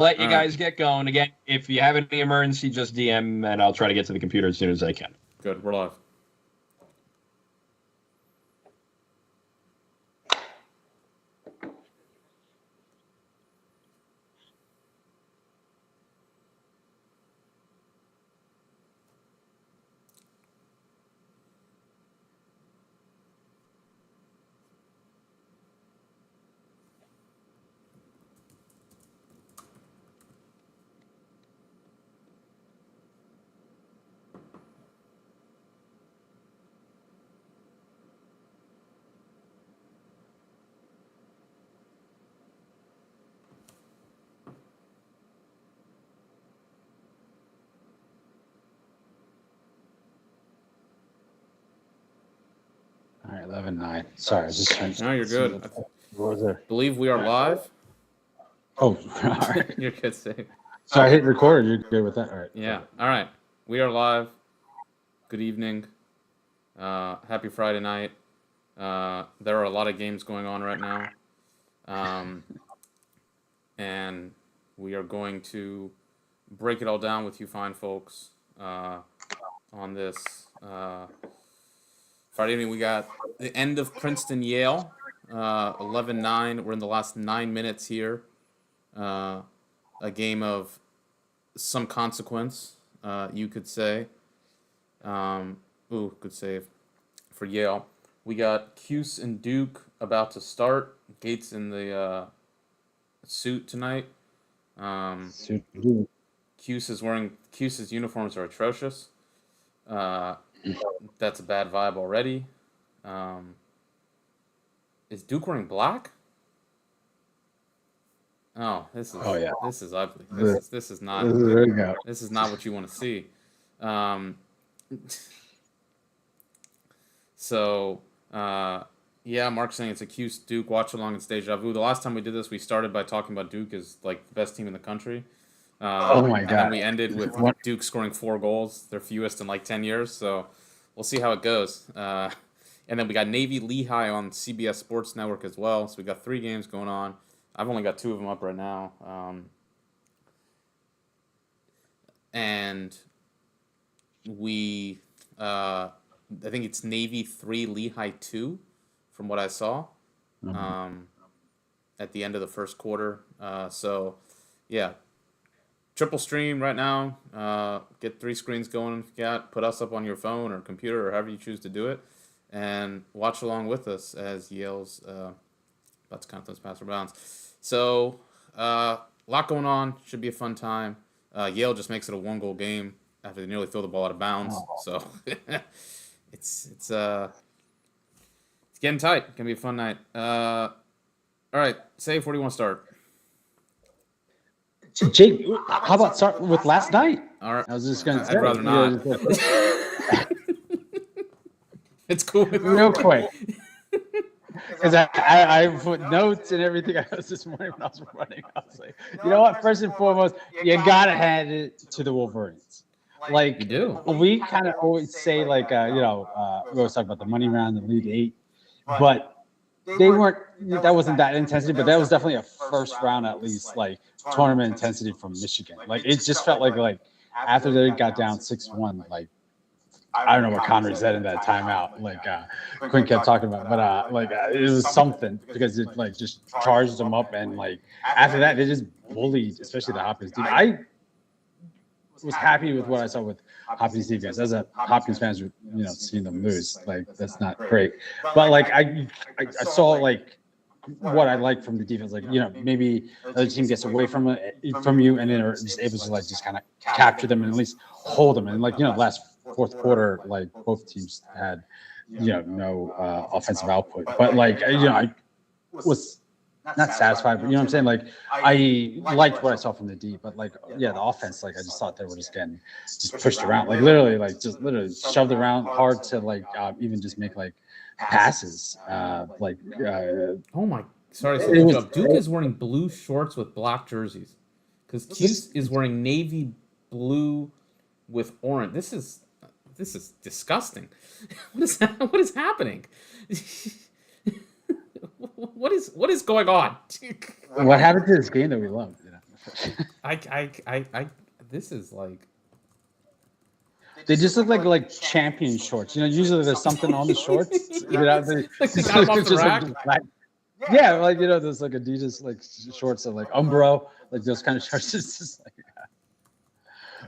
let you guys get going. Again, if you have any emergency, just DM, and I'll try to get to the computer as soon as I can. Good, we're live. All right, 11-9. Sorry, I was just trying to. No, you're good. What was there? Believe we are live. Oh, all right. You're good, Steve. So I hit record. You're good with that? All right. Yeah. All right. We are live. Good evening. Happy Friday night. There are a lot of games going on right now. And we are going to break it all down with you fine folks on this Friday evening. We got the end of Princeton-Yale, 11-9. We're in the last 9 minutes here. A game of some consequence, you could say. Good save for Yale. We got Cuse and Duke about to start. Gates in the suit tonight. Cuse's uniforms are atrocious. That's a bad vibe already. Is Duke wearing black? Oh, this is ugly. This is not what you want to see. Mark's saying it's a Cuse Duke Watchalong and deja vu. The last time we did this, we started by talking about Duke as like the best team in the country. Oh my God! And then we ended with Duke scoring 4 goals, their fewest in like 10 years. So we'll see how it goes. And then we got Navy Lehigh on CBS Sports Network as well. So we got 3 games going on. I've only got 2 of them up right now. And we, I think it's Navy 3, Lehigh 2, from what I saw, at the end of the first quarter. Triple stream right now. Get 3 screens going if you got. Put us up on your phone or computer or however you choose to do it. And watch along with us as Yale's about to count those pass or bounds. So, a lot going on. Should be a fun time. Yale just makes it a 1-goal game after they nearly throw the ball out of bounds. So, it's getting tight. Gonna be a fun night. All right, Safe, where do you want to start? Jake, how about start with last night? All right. I was just gonna say. I'd rather not. It's cool. Real quick. Because I put notes and everything else this morning when I was running. I was like, you know what? First and foremost, you gotta hand it to the Wolverines. Like, you do. We kind of always say, like, we always talk about the money round, the Elite 8, but they weren't. That wasn't that intensity, but that was definitely a first round, at least, like tournament intensity from Michigan. Like, it just felt like after they got down 6-1, like. I don't know what Connery said in that timeout. Like Quinn kept talking about, but it was something because it like just charged them up, and like after that they just bullied, especially the Hopkins team. I was happy with what I saw with Hopkins defense. As a Hopkins fan, seeing them lose, like that's not great. But like I saw like what I like from the defense, like maybe the other team gets away from you, and then are just able to like just kind of capture them and at least hold them, and last fourth quarter, like both teams had, no offensive output, but like, I was not satisfied, but you know what I'm saying? Like, I liked what I saw from the D, but like, the offense, like, I just thought they were just getting pushed around, like literally shoved around hard to like, even just make like passes, oh my, sorry. Duke is wearing blue shorts with black jerseys because Cuse is wearing navy blue with orange. This is disgusting. What is happening? What is going on? What happened to this game that we loved? This is like. They just look like champion shorts. Usually there's something on the shorts. Yeah. They, Like they got 'em off the rack? yeah, like those like Adidas like shorts of like Umbro, like those kind of shorts. It's just like,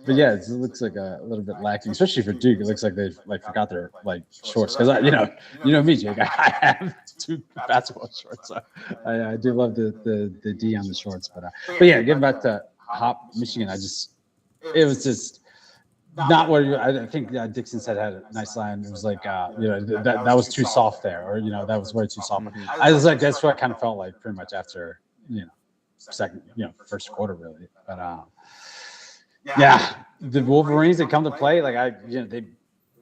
but yeah, it looks like a little bit lacking, especially for Duke. It looks like they've like forgot their like shorts because me, Jake. I have 2 basketball shorts. So I do love the D on the shorts, but yeah, getting back to Hop Michigan, it was just not what I think Dixon said had a nice line. It was like that was too soft there, or that was way too soft. Mhm. I was like, that's what I kind of felt like pretty much after first quarter really, but yeah, the Wolverines that come to play, like it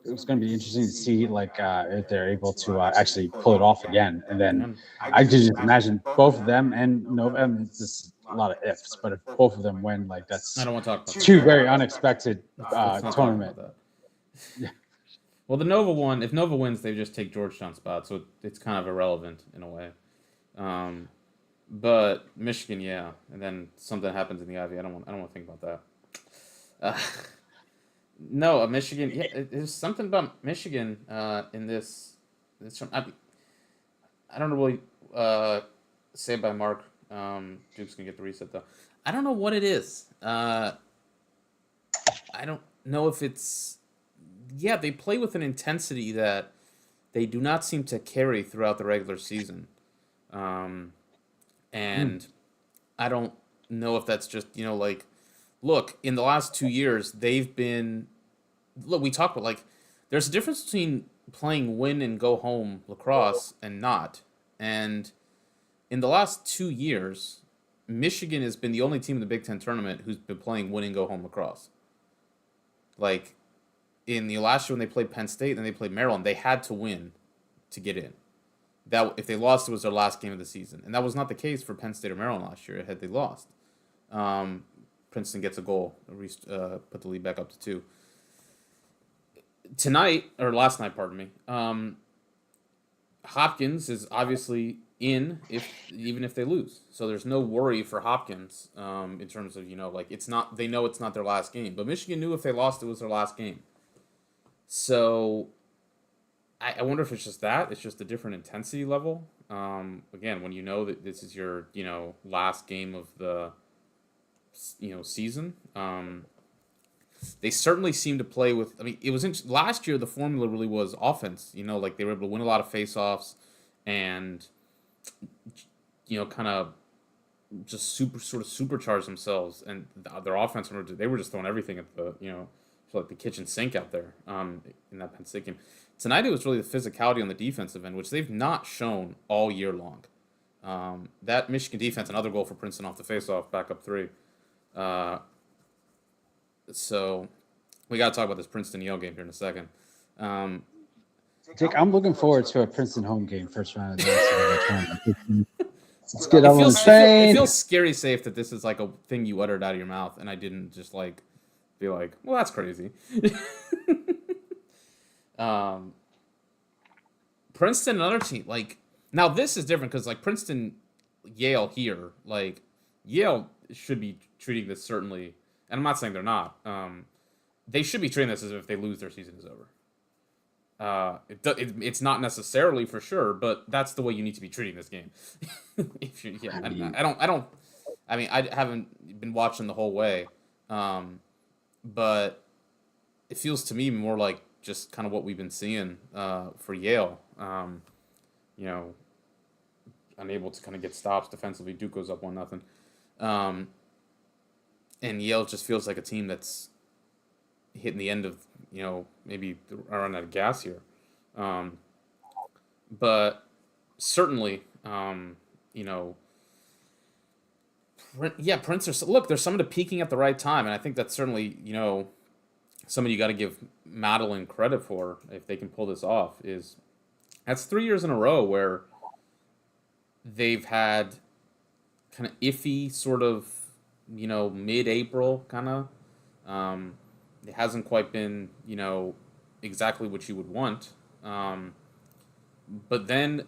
was going to be interesting to see like if they're able to actually pull it off again. And then I could just imagine both of them and Nova. I mean, it's just a lot of ifs, but if both of them win, like that's I don't want to talk about two very unexpected Let's not talk tournament. about that. Yeah. Well, the Nova one, if Nova wins, they just take Georgetown's spot, so it's kind of irrelevant in a way. But Michigan, yeah, and then something happens in the Ivy. I don't want to think about that. No, Michigan. Yeah, there's something about Michigan in this. I don't really say by Mark. Duke's gonna get the reset though. I don't know what it is. I don't know if it's. Yeah, they play with an intensity that they do not seem to carry throughout the regular season, and I don't know if that's just like. Look, in the last 2 years, they've been. Look, we talked about like, there's a difference between playing win and go home lacrosse and not. And in the last 2 years, Michigan has been the only team in the Big Ten tournament who's been playing win and go home lacrosse. Like, in the last year when they played Penn State and they played Maryland, they had to win to get in. That if they lost, it was their last game of the season, and that was not the case for Penn State or Maryland last year. Had they lost. Princeton gets a goal, put the lead back up to 2. Last night, pardon me. Hopkins is obviously in even if they lose, so there's no worry for Hopkins in terms of like it's not. They know it's not their last game, but Michigan knew if they lost, it was their last game. So I wonder if it's just that it's just a different intensity level. Again, when you know that this is your last game of the season. They certainly seem to play with. I mean, it was last year. The formula really was offense. Like they were able to win a lot of faceoffs, and kind of just supercharge themselves. And their offense, they were just throwing everything at the like the kitchen sink out there. In that Penn State game tonight, it was really the physicality on the defensive end, which they've not shown all year long. That Michigan defense, another goal for Princeton off the faceoff, back up 3. So we got to talk about this Princeton-Yale game here in a second. Dick, I'm looking forward to a Princeton home game, first round of the tournament. Let's get on the train. It feels scary safe that this is like a thing you uttered out of your mouth, and I didn't just like be like, well, that's crazy. Princeton, another team. Like now, this is different because like Princeton, Yale here, like Yale should be treating this certainly. And I'm not saying they're not. They should be treating this as if they lose, their season is over. It's not necessarily for sure, but that's the way you need to be treating this game. I haven't been watching the whole way, but it feels to me more like just kind of what we've been seeing for Yale. Unable to kind of get stops defensively. Duke goes up 1-0. And Yale just feels like a team that's hitting the end of, maybe running out of gas here. But certainly, Prince look, there's somebody peaking at the right time. And I think that's certainly, somebody you got to give Madeline credit for if they can pull this off. That's 3 years in a row where they've had kind of iffy sort of, mid-April kind of. It hasn't quite been, exactly what you would want. But then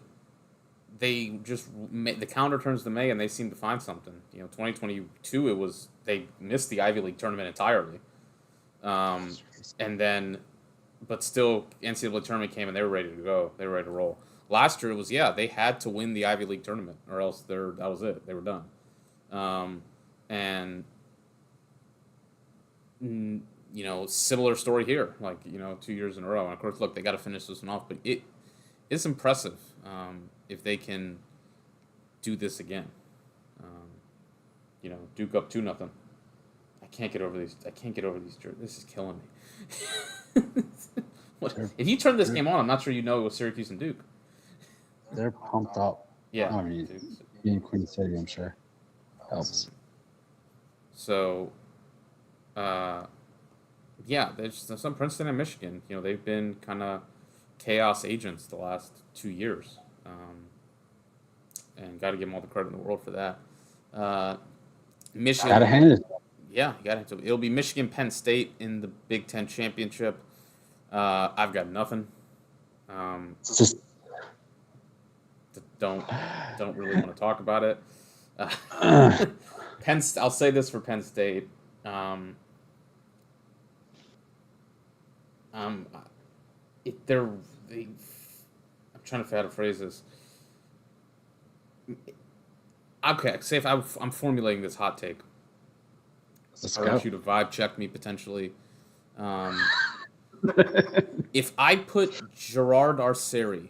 they just the counter turns to May, and they seem to find something. 2022 they missed the Ivy League tournament entirely, and then, but still NCAA tournament came and they were ready to go. They were ready to roll. Last year it was they had to win the Ivy League tournament or else that was it. They were done, and similar story here. 2 years in a row. And of course, look, they got to finish this one off, but it's impressive if they can do this again. Duke up 2-0. I can't get over these. This is killing me. If you turn this game on, I'm not sure it was Syracuse and Duke. They're pumped up. Yeah. I mean, being Queen City, I'm sure helps. So, there's some Princeton and Michigan. They've been kind of chaos agents the last 2 years, and got to give them all the credit in the world for that. Michigan. Gotta hand it. Yeah, you got to. It'll be Michigan Penn State in the Big Ten championship. I've got nothing. Just don't really want to talk about it. I'll say this for Penn State. I'm trying to figure out how to phrase this. Okay, say if I'm formulating this hot take. I want you to vibe check me potentially. If I put Gerard Arceri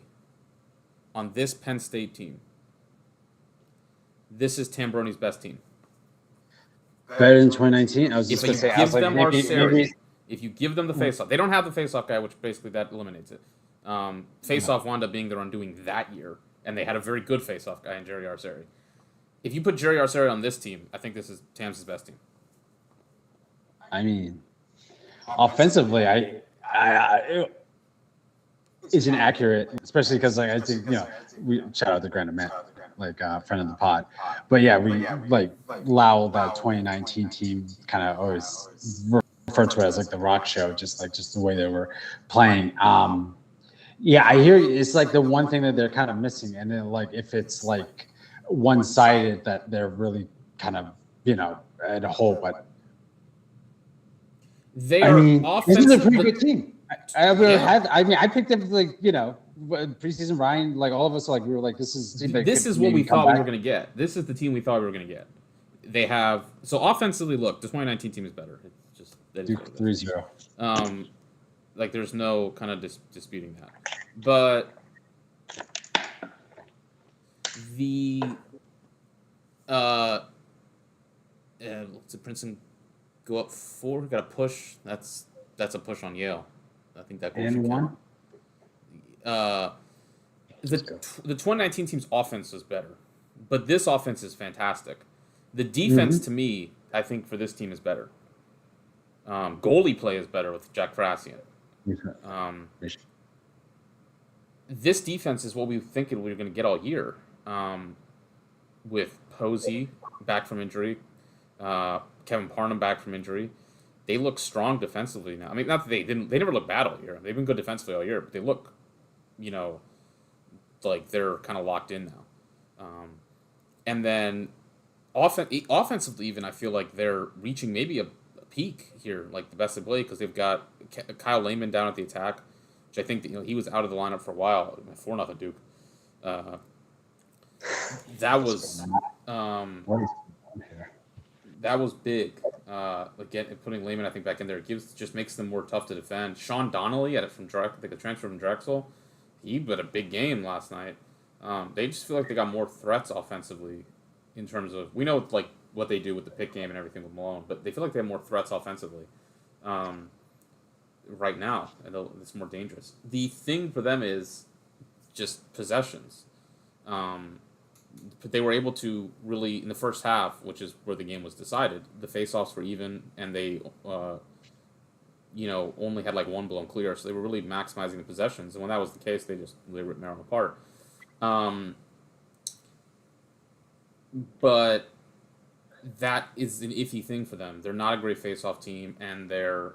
on this Penn State team, this is Tambroni's best team. Better than 2019. I was just If gonna you say, give them Arceri, maybe. if you give them the face-off, they don't have the face-off guy, which basically that eliminates it. Face-off wound up being their undoing that year, and they had a very good face-off guy in Jerry Arceri. If you put Jerry Arceri on this team, I think this is Tam's best team. I mean, offensively, it's inaccurate, especially because I think we shout out to Grandin Matt, friend of the pod, but yeah, we Lau, that 2019 team, kind of always referred to it as the rock show, just the way they were playing. Yeah, I hear it's the one thing that they're kind of missing, and then if it's one-sided, that they're really kind of at a hole, but. This is a pretty good team. I picked them preseason. Ryan, all of us, we were this is. This is what we thought we were going to get. This is the team we thought we were going to get. They have offensively. Look, the 2019 team is better. It's just Duke 3-0. There's no kind of disputing that, but the Princeton go up 4. Got a push. That's a push on Yale. I think that goes. And one. The 2019 team's offense was better, but this offense is fantastic. The defense, to me, I think for this team is better. Goalie play is better with Jack Frassian. This defense is what we think we were going to get all year. With Posey back from injury, Kevin Parnham back from injury, they look strong defensively now. I mean, not that they didn't; they never looked bad all year. They've been good defensively all year, but they look, they're kind of locked in now. And then offensively, even I feel like they're reaching maybe a peak here, the best they play, because they've got Kyle Lehman down at the attack, which I think that, he was out of the lineup for a while. 4-0 Duke. That was that was big. Putting Lehman, I think, back in there just makes them more tough to defend. Sean Donnelly the transfer from Drexel, he had a big game last night. They just feel like they got more threats offensively, in terms of, we know what they do with the pick game and everything with Malone, but they feel like they have more threats offensively right now, and it's more dangerous. The thing for them is just possessions. But they were able to really, in the first half, which is where the game was decided, the faceoffs were even, and they, only had one blown clear, so they were really maximizing the possessions. And when that was the case, they ripped Maryland apart. But that is an iffy thing for them. They're not a great faceoff team, and their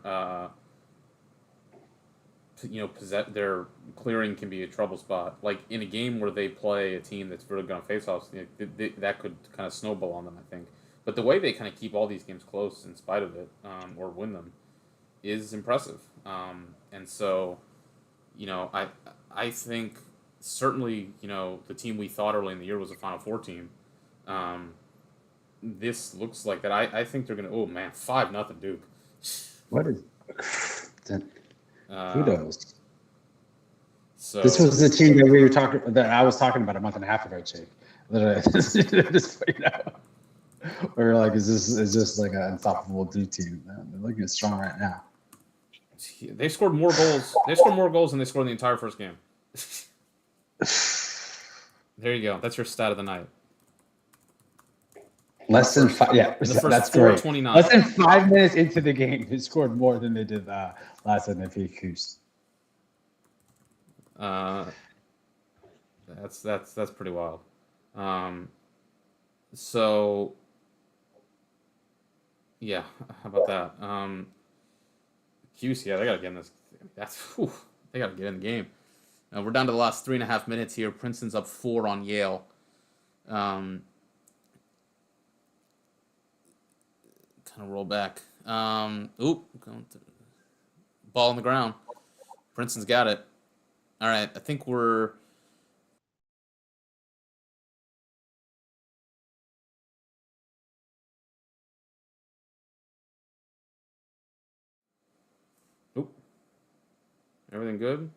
their clearing can be a trouble spot. Like in a game where they play a team that's really going to face offs, that could kind of snowball on them, I think. But the way they kind of keep all these games close in spite of it, or win them, is impressive. And so, I think certainly, the team we thought early in the year was a Final Four team. This looks like that. I think they're going to. Oh man, 5-0 Duke. What is? Who knows? So This was the team that I was talking about a month and a half ago, Jake. Literally, just we were like, is this like an unstoppable Duke team? They're looking strong right now. They scored more goals. They scored more goals than they scored in the entire first game. There you go. That's your stat of the night. Less than 5. Yeah, that's great. 29. Less than 5 minutes into the game, they scored more than they did last time they played Crosse. That's pretty wild. So yeah, how about that? Crosse, yeah, they gotta get in this. They gotta get in the game. We're down to the last 3.5 minutes here. Princeton's up 4 on Yale. Kind of roll back. Ball on the ground. Princeton's got it. All right, I think we're. Everything good?